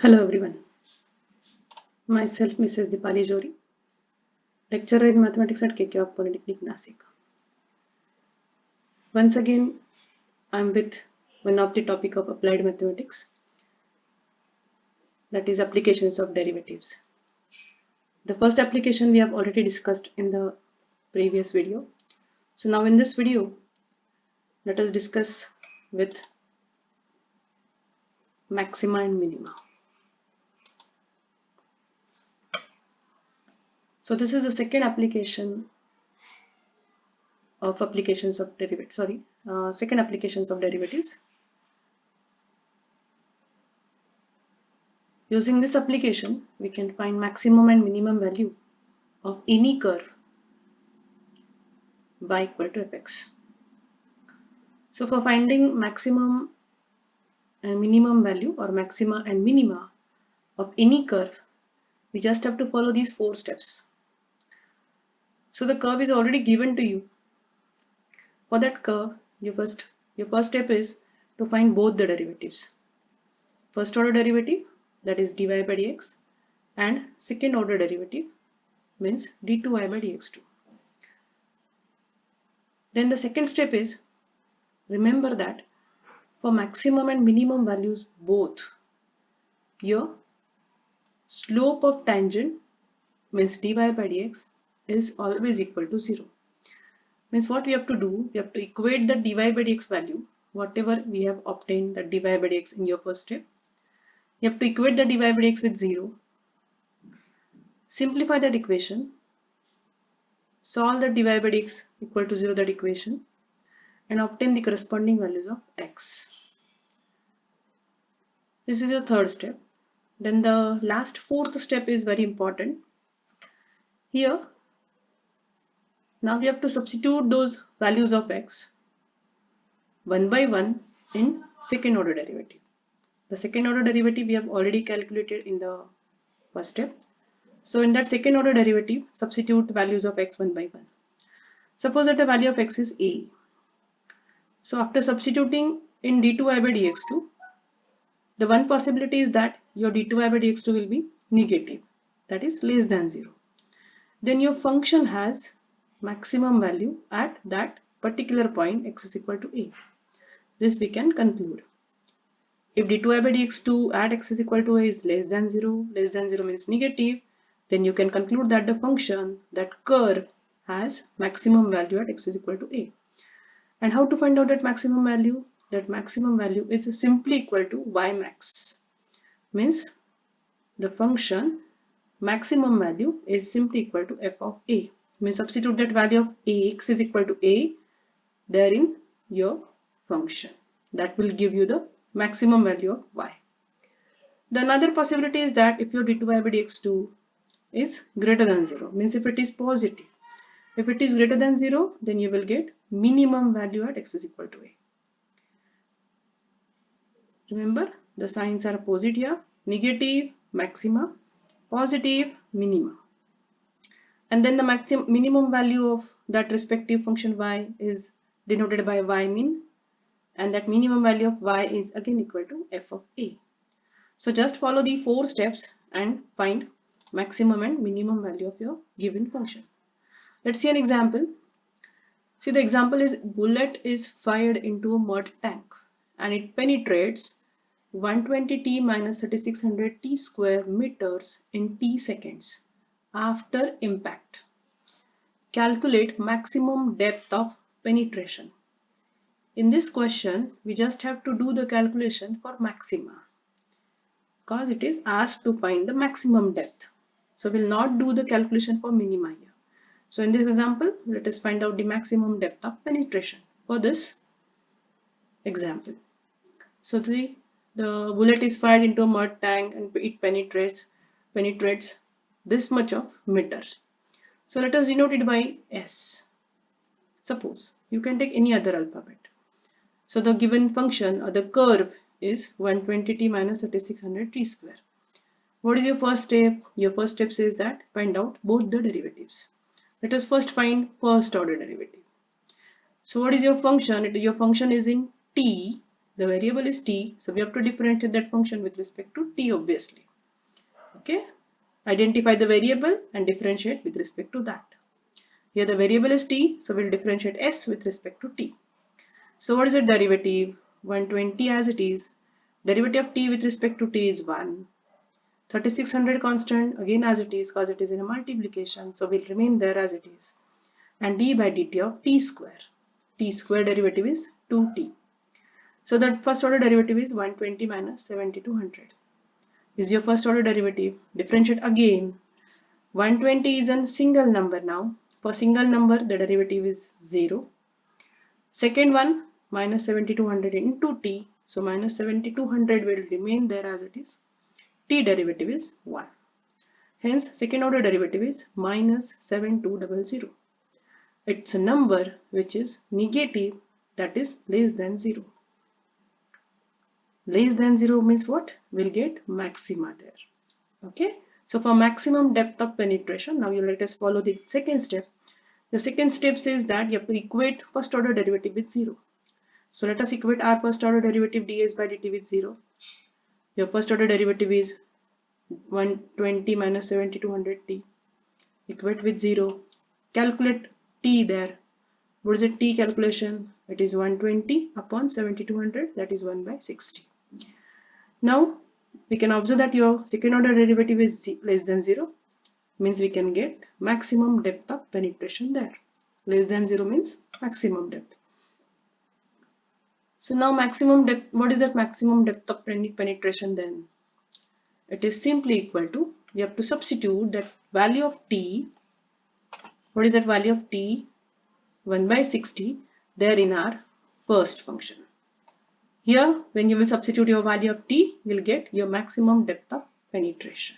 Hello everyone, myself Mrs. Dipali Jori, lecturer in mathematics at KK Polytechnic Nasik. Once again, I'm with one of the topic of applied mathematics, that is applications of derivatives. The first application we have already discussed in the previous video. So now in this video, let us discuss with maxima and minima. So this is the second application of applications of derivatives. Second applications of derivatives. Using this application, we can find maximum and minimum value of any curve y equal to fx. So for finding maximum and minimum value or maxima and minima of any curve, we just have to follow these 4 steps. So the curve is already given to you. For that curve, your first step is to find both the derivatives. First order derivative, that is dy by dx, and second order derivative means d2y by dx2. Then the second step is, remember that for maximum and minimum values both, your slope of tangent means dy by dx is always equal to 0. Means what we have to do, we have to equate the dy by dx value, whatever we have obtained the dy by dx in your first step. You have to equate the dy by dx with 0. Simplify that equation. Solve the dy by dx equal to 0 that equation and obtain the corresponding values of x. This is your third step. Then the last fourth step is very important. Here, now we have to substitute those values of x one by one in second order derivative. The second order derivative we have already calculated in the first step. So in that second order derivative, substitute values of x one by one. Suppose that the value of x is a. So after substituting in d2y by dx2, the one possibility is that your d2y by dx2 will be negative, that is less than 0. Then your function has maximum value at that particular point x is equal to a. This we can conclude. If d2y by dx2 at x is equal to a is less than 0 means negative, then you can conclude that the function, that curve, has maximum value at x is equal to a. And how to find out that maximum value? That maximum value is simply equal to y max. Means the function maximum value is simply equal to f of a. Means substitute that value of x is equal to a there in your function. That will give you the maximum value of y. The another possibility is that if your d2y by dx2 is greater than 0, means if it is positive. If it is greater than 0, then you will get minimum value at x is equal to a. Remember, the signs are opposite here. Negative, maxima, positive, minima. And then the minimum value of that respective function y is denoted by y min, and that minimum value of y is again equal to f of a. So just follow the 4 steps and find maximum and minimum value of your given function. Let's see an example. See, the example is bullet is fired into a mud tank and it penetrates 120 t minus 3600 t square meters in t seconds after impact. Calculate maximum depth of penetration. In this question, we just have to do the calculation for maxima because it is asked to find the maximum depth. So we'll not do the calculation for minima here. So in this example, let us find out the maximum depth of penetration for this example. So the bullet is fired into a mud tank and it penetrates this much of meters. So let us denote it by S. Suppose you can take any other alphabet. So the given function or the curve is 120 t minus 3600 t square. What is your first step? Your first step says that find out both the derivatives. Let us first find first order derivative. So what is your function? Your function is in t The variable is t, so we have to differentiate that function with respect to t obviously. Okay, identify the variable and differentiate with respect to that. Here the variable is t, so we'll differentiate s with respect to t. So what is the derivative? 120 as it is. Derivative of t with respect to t is 1. 3600 constant again as it is because it is in a multiplication, so will remain there as it is. And d by dt of t square. T square derivative is 2t. So that first order derivative is 120 minus 7200. Is your first order derivative. Differentiate again. 120 is a single number now. For single number the derivative is 0. Second one minus 7200 into t. So minus 7200 will remain there as it is. T derivative is 1. Hence second order derivative is minus 7200. It's a number which is negative, that is less than 0. Less than 0 means what? We'll get maxima there. Okay. So for maximum depth of penetration, now you let us follow the second step. The second step says that you have to equate first order derivative with 0. So let us equate our first order derivative ds by dt with 0. Your first order derivative is 120 minus 7200 t. Equate with 0. Calculate t there. What is the t calculation? It is 120 upon 7200, that is 1 by 60. Now we can observe that your second order derivative is less than 0, means we can get maximum depth of penetration there. Less than 0 means maximum depth. So now maximum depth, what is that maximum depth of penetration then? It is simply equal to, we have to substitute that value of t. What is that value of t? 1 by 60 there in our first function. Here when you will substitute your value of t, you will get your maximum depth of penetration.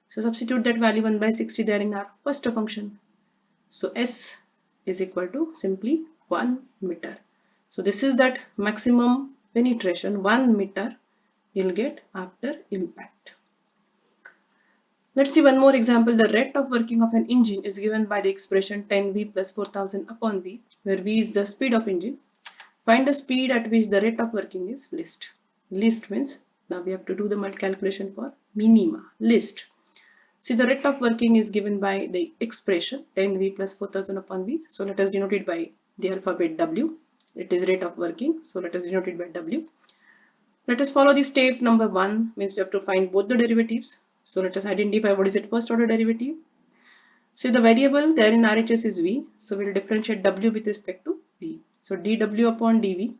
So substitute that value 1 by 60 there in our first function. So s is equal to simply 1 meter. So this is that maximum penetration 1 meter you'll get after impact. Let's see one more example. The rate of working of an engine is given by the expression 10v plus 4000 upon v, where v is the speed of engine. Find the speed at which the rate of working is least. Least means now we have to do the calculation for minima. Least. See, the rate of working is given by the expression 10v plus 4000 upon v. So let us denote it by the alphabet w. It is rate of working. So let us denote it by w. Let us follow the step number 1, means we have to find both the derivatives. So let us identify what is it first order derivative. See, the variable there in RHS is v. So we will differentiate w with respect to v. So dw upon dv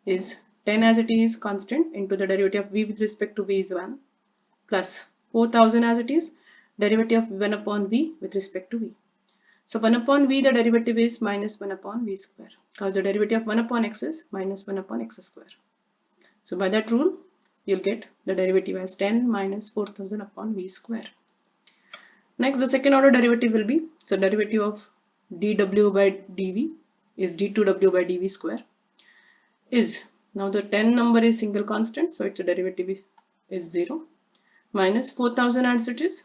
is 10 as it is constant into the derivative of v with respect to v is 1 plus 4000 as it is derivative of 1 upon v with respect to v. So 1 upon v, the derivative is minus 1 upon v square, because the derivative of 1 upon x is minus 1 upon x square. So by that rule you'll get the derivative as 10 minus 4000 upon v square. Next, the second order derivative will be, so derivative of dw by dv is d2w by dv square is, now the 10 number is single constant, so its derivative is 0 minus 4000 as it is,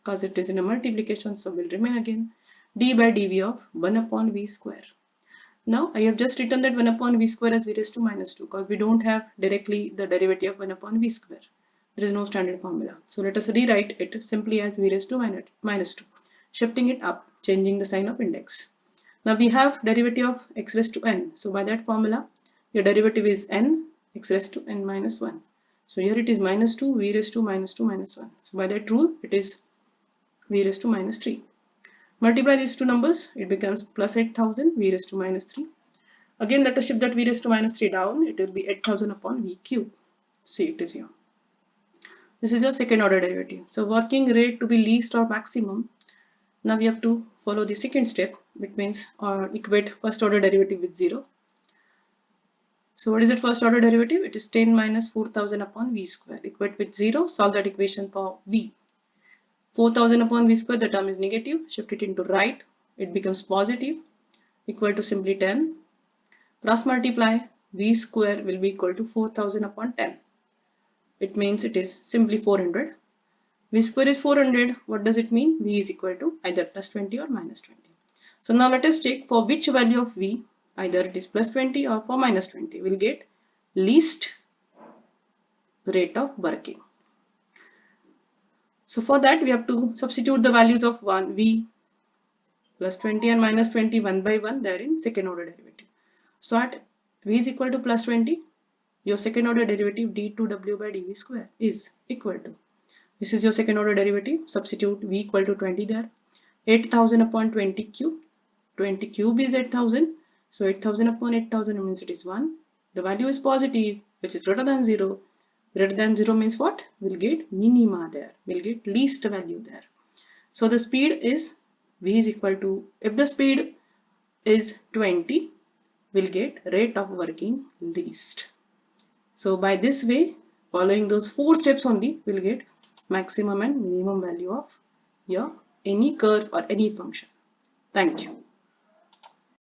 because it is in a multiplication, so will remain again d by dv of 1 upon v square. Now I have just written that 1 upon v square as v raised to minus 2, because we don't have directly the derivative of 1 upon v square. There is no standard formula. So let us rewrite it simply as v raised to minus 2, shifting it up, changing the sign of index. Now we have derivative of x raised to n. So by that formula, your derivative is n, x raised to n minus 1. So here it is minus 2, v raised to minus 2 minus 1. So by that rule, it is v raised to minus 3. Multiply these two numbers, it becomes plus 8000 v raised to minus 3. Again, let us shift that v raised to minus 3 down. It will be 8000 upon v cube. See, it is here. This is your second order derivative. So working rate to be least or maximum. Now we have to follow the second step, which means equate first order derivative with 0. So what is it first order derivative? It is 10 minus 4000 upon v square. Equate with 0. Solve that equation for v. 4000 upon v square, the term is negative. Shift it into right. It becomes positive. Equal to simply 10. Cross multiply. V square will be equal to 4000 upon 10. It means it is simply 400. V square is 400. What does it mean? V is equal to either plus 20 or minus 20. So now let us check for which value of V, either it is plus 20 or for minus 20. We'll get least rate of working. So for that we have to substitute the values of v plus 20 and minus 20 1 by 1 there in second order derivative. So at v is equal to plus 20, your second order derivative d2w by dv square is equal to, this is your second order derivative, substitute v equal to 20 there, 8000 upon 20 cube, 20 cube is 8000, so 8000 upon 8000 means it is 1, the value is positive which is greater than 0, greater than 0 means what? We'll get minima there, we'll get least value there. So the speed is v is equal to, if the speed is 20, we'll get rate of working least. So by this way, following those 4 steps only, we'll get maximum and minimum value of your any curve or any function. Thank you.